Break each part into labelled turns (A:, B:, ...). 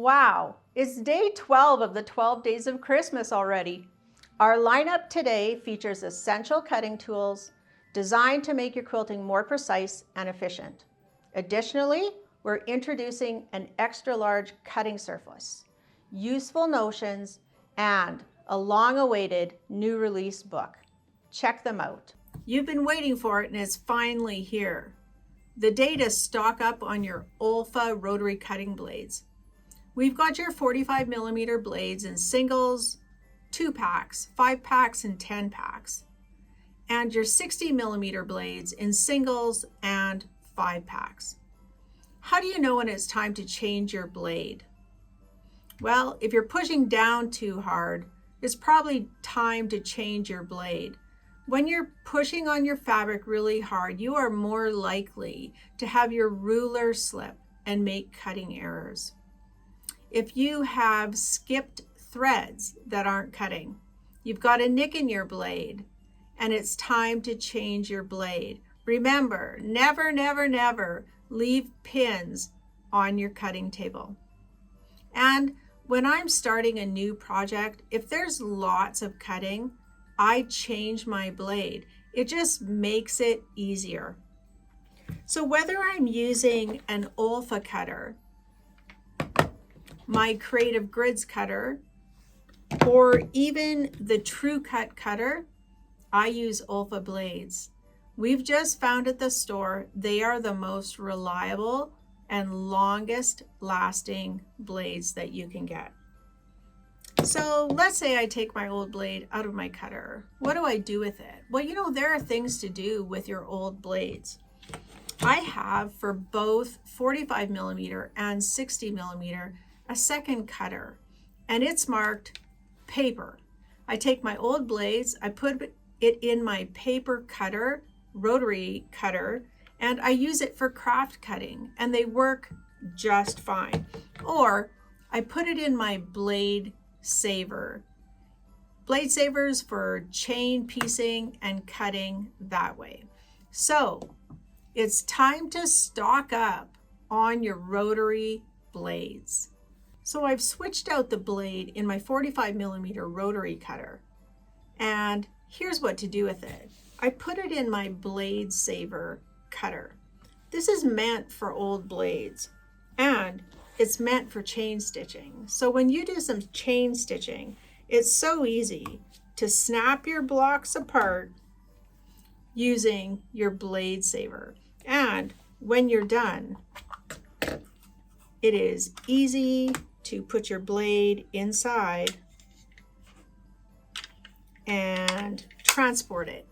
A: Wow, it's day 12 of the 12 days of Christmas already. Our lineup today features essential cutting tools designed to make your quilting more precise and efficient. Additionally, we're introducing an extra large cutting surface, useful notions, and a long-awaited new release book. Check them out. You've been waiting for it and it's finally here. The day to stock up on your Olfa rotary cutting blades. We've got your 45mm blades in singles, 2 packs, 5 packs, and 10 packs. And your 60mm blades in singles and 5 packs. How do you know when it's time to change your blade? Well, if you're pushing down too hard, it's probably time to change your blade. When you're pushing on your fabric really hard, you are more likely to have your ruler slip and make cutting errors. If you have skipped threads that aren't cutting, you've got a nick in your blade, and it's time to change your blade. Remember, never, never, never leave pins on your cutting table. And when I'm starting a new project, if there's lots of cutting, I change my blade. It just makes it easier. So whether I'm using an Olfa cutter, my Creative Grids cutter, or even the True Cut cutter, I use Olfa blades. We've just found at the store they are the most reliable and longest lasting blades that you can get. So let's say I take my old blade out of my cutter. What do I do with it? Well, you know, there are things to do with your old blades. I have for both 45mm and 60mm a second cutter, and it's marked paper. I take my old blades, I put it in my paper cutter, rotary cutter, and I use it for craft cutting, and they work just fine. Or I put it in my Bladesaver. Bladesavers for chain piecing and cutting that way. So it's time to stock up on your rotary blades. So I've switched out the blade in my 45mm rotary cutter, and here's what to do with it. I put it in my Bladesaver cutter. This is meant for old blades, and it's meant for chain stitching. So when you do some chain stitching, it's so easy to snap your blocks apart using your Bladesaver. And when you're done, it is easy to put your blade inside and transport it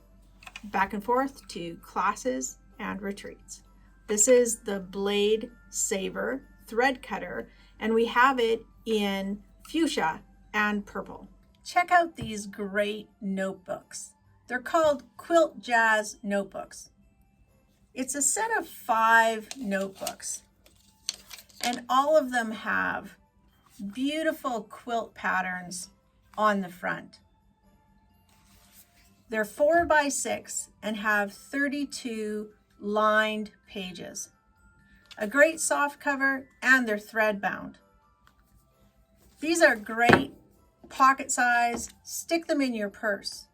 A: back and forth to classes and retreats. This is the Bladesaver thread cutter, and we have it in fuchsia and purple. Check out these great notebooks. They're called Quilt Jazz notebooks. It's a set of 5 notebooks, and all of them have beautiful quilt patterns on the front. They're 4x6 and have 32 lined pages. A great soft cover, and they're thread bound. These are great pocket size. Stick them in your purse.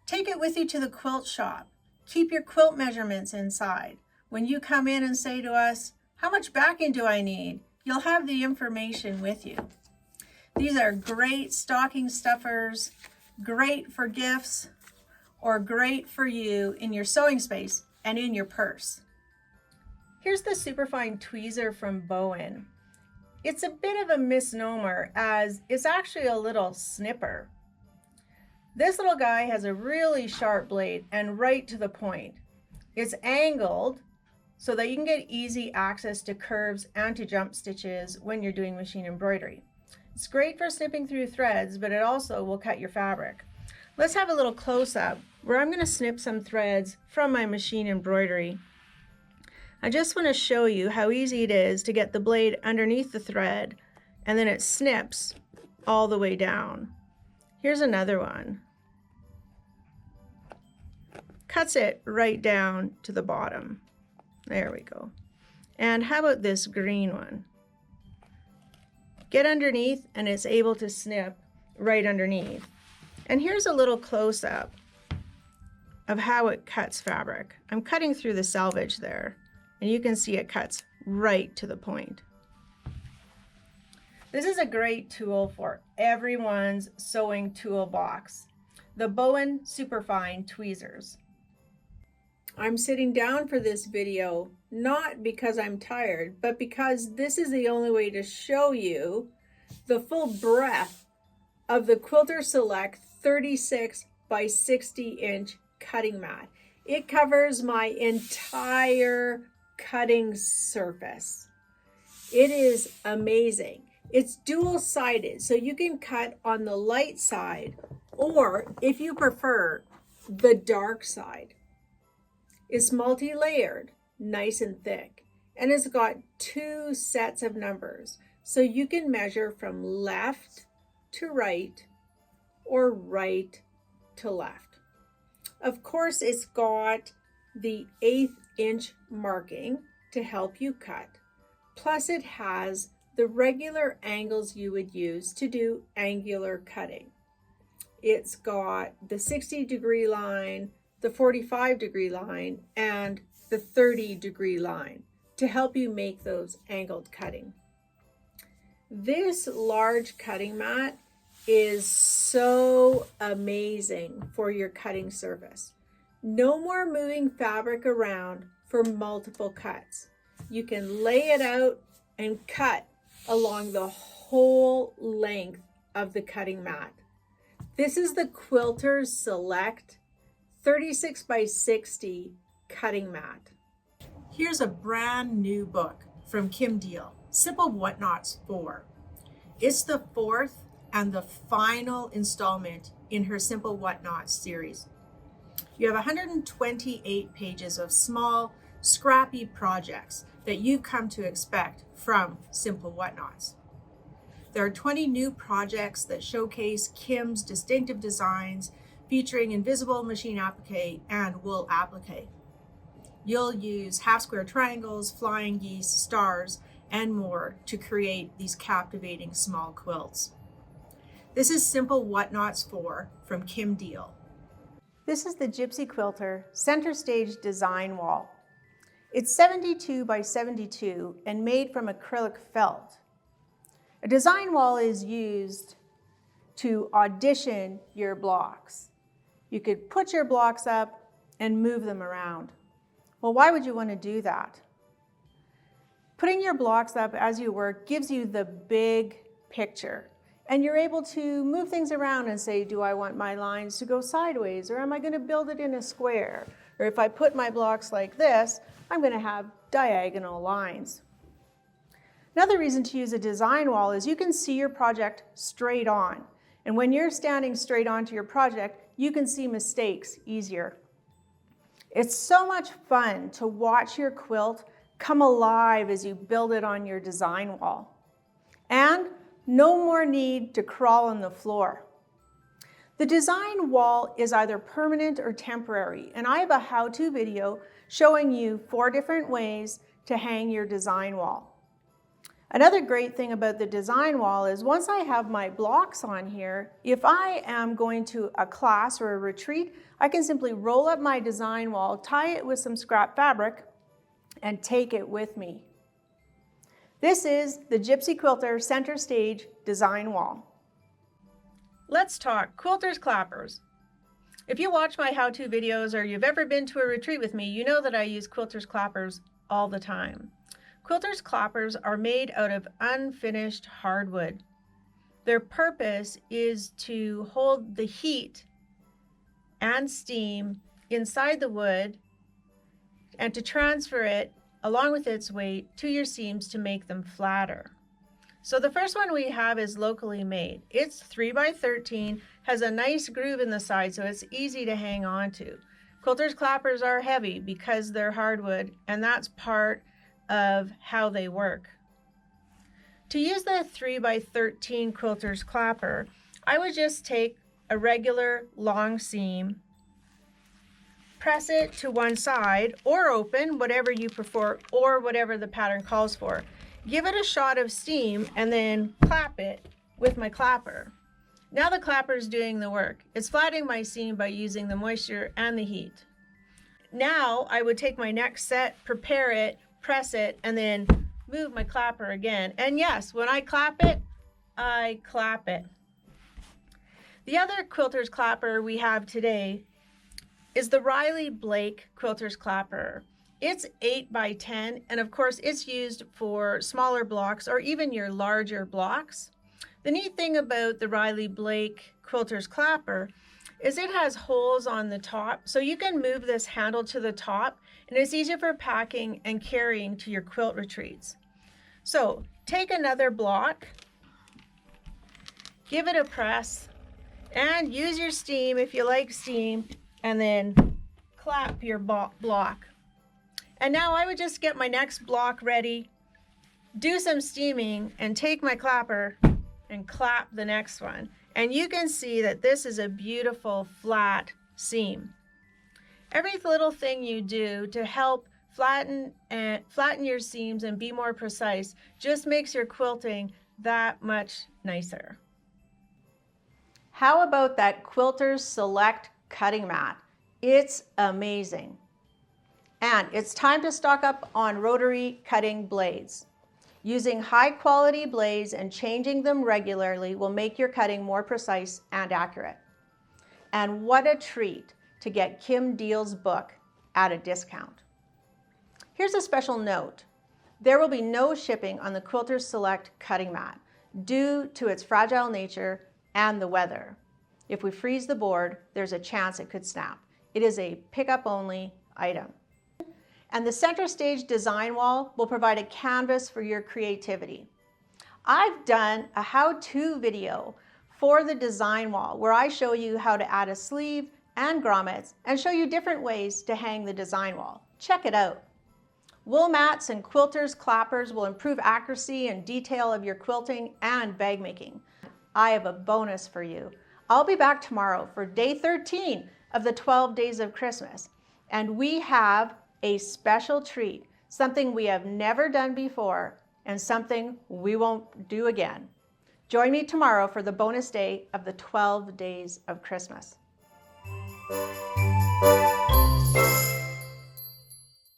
A: Take it with you to the quilt shop. Keep your quilt measurements inside. When you come in and say to us, "How much backing do I need?" you'll have the information with you. These are great stocking stuffers, great for gifts, or great for you in your sewing space and in your purse. Here's the Superfine Tweezer from Bohin. It's a bit of a misnomer as it's actually a little snipper. This little guy has a really sharp blade and right to the point. It's angled so that you can get easy access to curves and to jump stitches when you're doing machine embroidery. It's great for snipping through threads, but it also will cut your fabric. Let's have a little close-up where I'm going to snip some threads from my machine embroidery. I just want to show you how easy it is to get the blade underneath the thread, and then it snips all the way down. Here's another one. Cuts it right down to the bottom. There we go. And how about this green one? get underneath and it's able to snip right underneath. And here's a little close-up of how it cuts fabric. I'm cutting through the selvage there, and you can see it cuts right to the point. This is a great tool for everyone's sewing toolbox, the Bohin Superfine tweezers. I'm sitting down for this video, not because I'm tired, but because this is the only way to show you the full breadth of the Quilter Select 36 by 60 inch cutting mat. It covers my entire cutting surface. It is amazing. It's dual-sided, so you can cut on the light side, or if you prefer, the dark side. It's multi-layered, nice and thick, and it's got 2 sets of numbers, so you can measure from left to right or right to left. Of course, it's got the 1/8 inch marking to help you cut, plus it has the regular angles you would use to do angular cutting. It's got the 60-degree line, the 45-degree line, and the 30-degree line to help you make those angled cutting. This large cutting mat is so amazing for your cutting surface. No more moving fabric around for multiple cuts. You can lay it out and cut along the whole length of the cutting mat. This is the Quilters Select 36 by 60 cutting mat. Here's a brand new book from Diehl, Simple Whatnots 4. It's the 4th and the final installment in her Simple Whatnots series. You have 128 pages of small, scrappy projects that you've come to expect from Simple Whatnots. There are 20 new projects that showcase Kim's distinctive designs featuring invisible machine applique and wool applique. You'll use half square triangles, flying geese, stars, and more to create these captivating small quilts. This is Simple Whatnots 4 from Diehl. This is the Gypsy Quilter Center Stage Design Wall. It's 72 by 72 and made from acrylic felt. A design wall is used to audition your blocks. You could put your blocks up and move them around. Well, why would you want to do that? Putting your blocks up as you work gives you the big picture, and you're able to move things around and say, do I want my lines to go sideways, or am I going to build it in a square? Or if I put my blocks like this, I'm going to have diagonal lines. Another reason to use a design wall is you can see your project straight on. And when you're standing straight onto your project, you can see mistakes easier. It's so much fun to watch your quilt come alive as you build it on your design wall. And no more need to crawl on the floor. The design wall is either permanent or temporary, and I have a how-to video showing you 4 different ways to hang your design wall. Another great thing about the design wall is once I have my blocks on here, if I am going to a class or a retreat, I can simply roll up my design wall, tie it with some scrap fabric, and take it with me. This is the Gypsy Quilter Center Stage Design Wall. Let's talk quilters clappers. If you watch my how-to videos or you've ever been to a retreat with me, you know that I use quilters clappers all the time. Quilters clappers are made out of unfinished hardwood. Their purpose is to hold the heat and steam inside the wood and to transfer it along with its weight to your seams to make them flatter. So the first one we have is locally made. It's 3 by 13, has a nice groove in the side so it's easy to hang on to. Quilters clappers are heavy because they're hardwood, and that's part of how they work. To use the 3 by 13 quilters clapper, I would just take a regular long seam, press it to one side or open, whatever you prefer or whatever the pattern calls for. give it a shot of steam, and then clap it with my clapper. Now the clapper is doing the work. It's flattening my seam by using the moisture and the heat. Now I would take my next set, prepare it, press it, and then move my clapper again. And yes, when I clap it, I clap it. The other Quilters clapper we have today is the Riley Blake Quilters clapper. It's 8 by 10, and of course it's used for smaller blocks or even your larger blocks. The neat thing about the Riley Blake Quilters clapper is it has holes on the top, so you can move this handle to the top, and it's easier for packing and carrying to your quilt retreats. So take another block, give it a press, and use your steam if you like steam, and then clap your block. And now I would just get my next block ready, do some steaming, and take my clapper and clap the next one. And you can see that this is a beautiful flat seam. Every little thing you do to help flatten your seams and be more precise just makes your quilting that much nicer. How about that Quilters Select cutting mat? It's amazing. And it's time to stock up on rotary cutting blades. Using high quality blades and changing them regularly will make your cutting more precise and accurate. And what a treat to get Kim Diehl's book at a discount. Here's a special note. There will be no shipping on the Quilters Select cutting mat due to its fragile nature and the weather. If we freeze the board, there's a chance it could snap. It is a pickup only item. And the center stage design wall will provide a canvas for your creativity. I've done a how-to video for the design wall where I show you how to add a sleeve and grommets and show you different ways to hang the design wall. Check it out. Wool mats and quilters clappers will improve accuracy and detail of your quilting and bag making. I have a bonus for you. I'll be back tomorrow for day 13 of the 12 days of Christmas, and we have a special treat, something we have never done before and something we won't do again. Join me tomorrow for the bonus day of the 12 days of Christmas.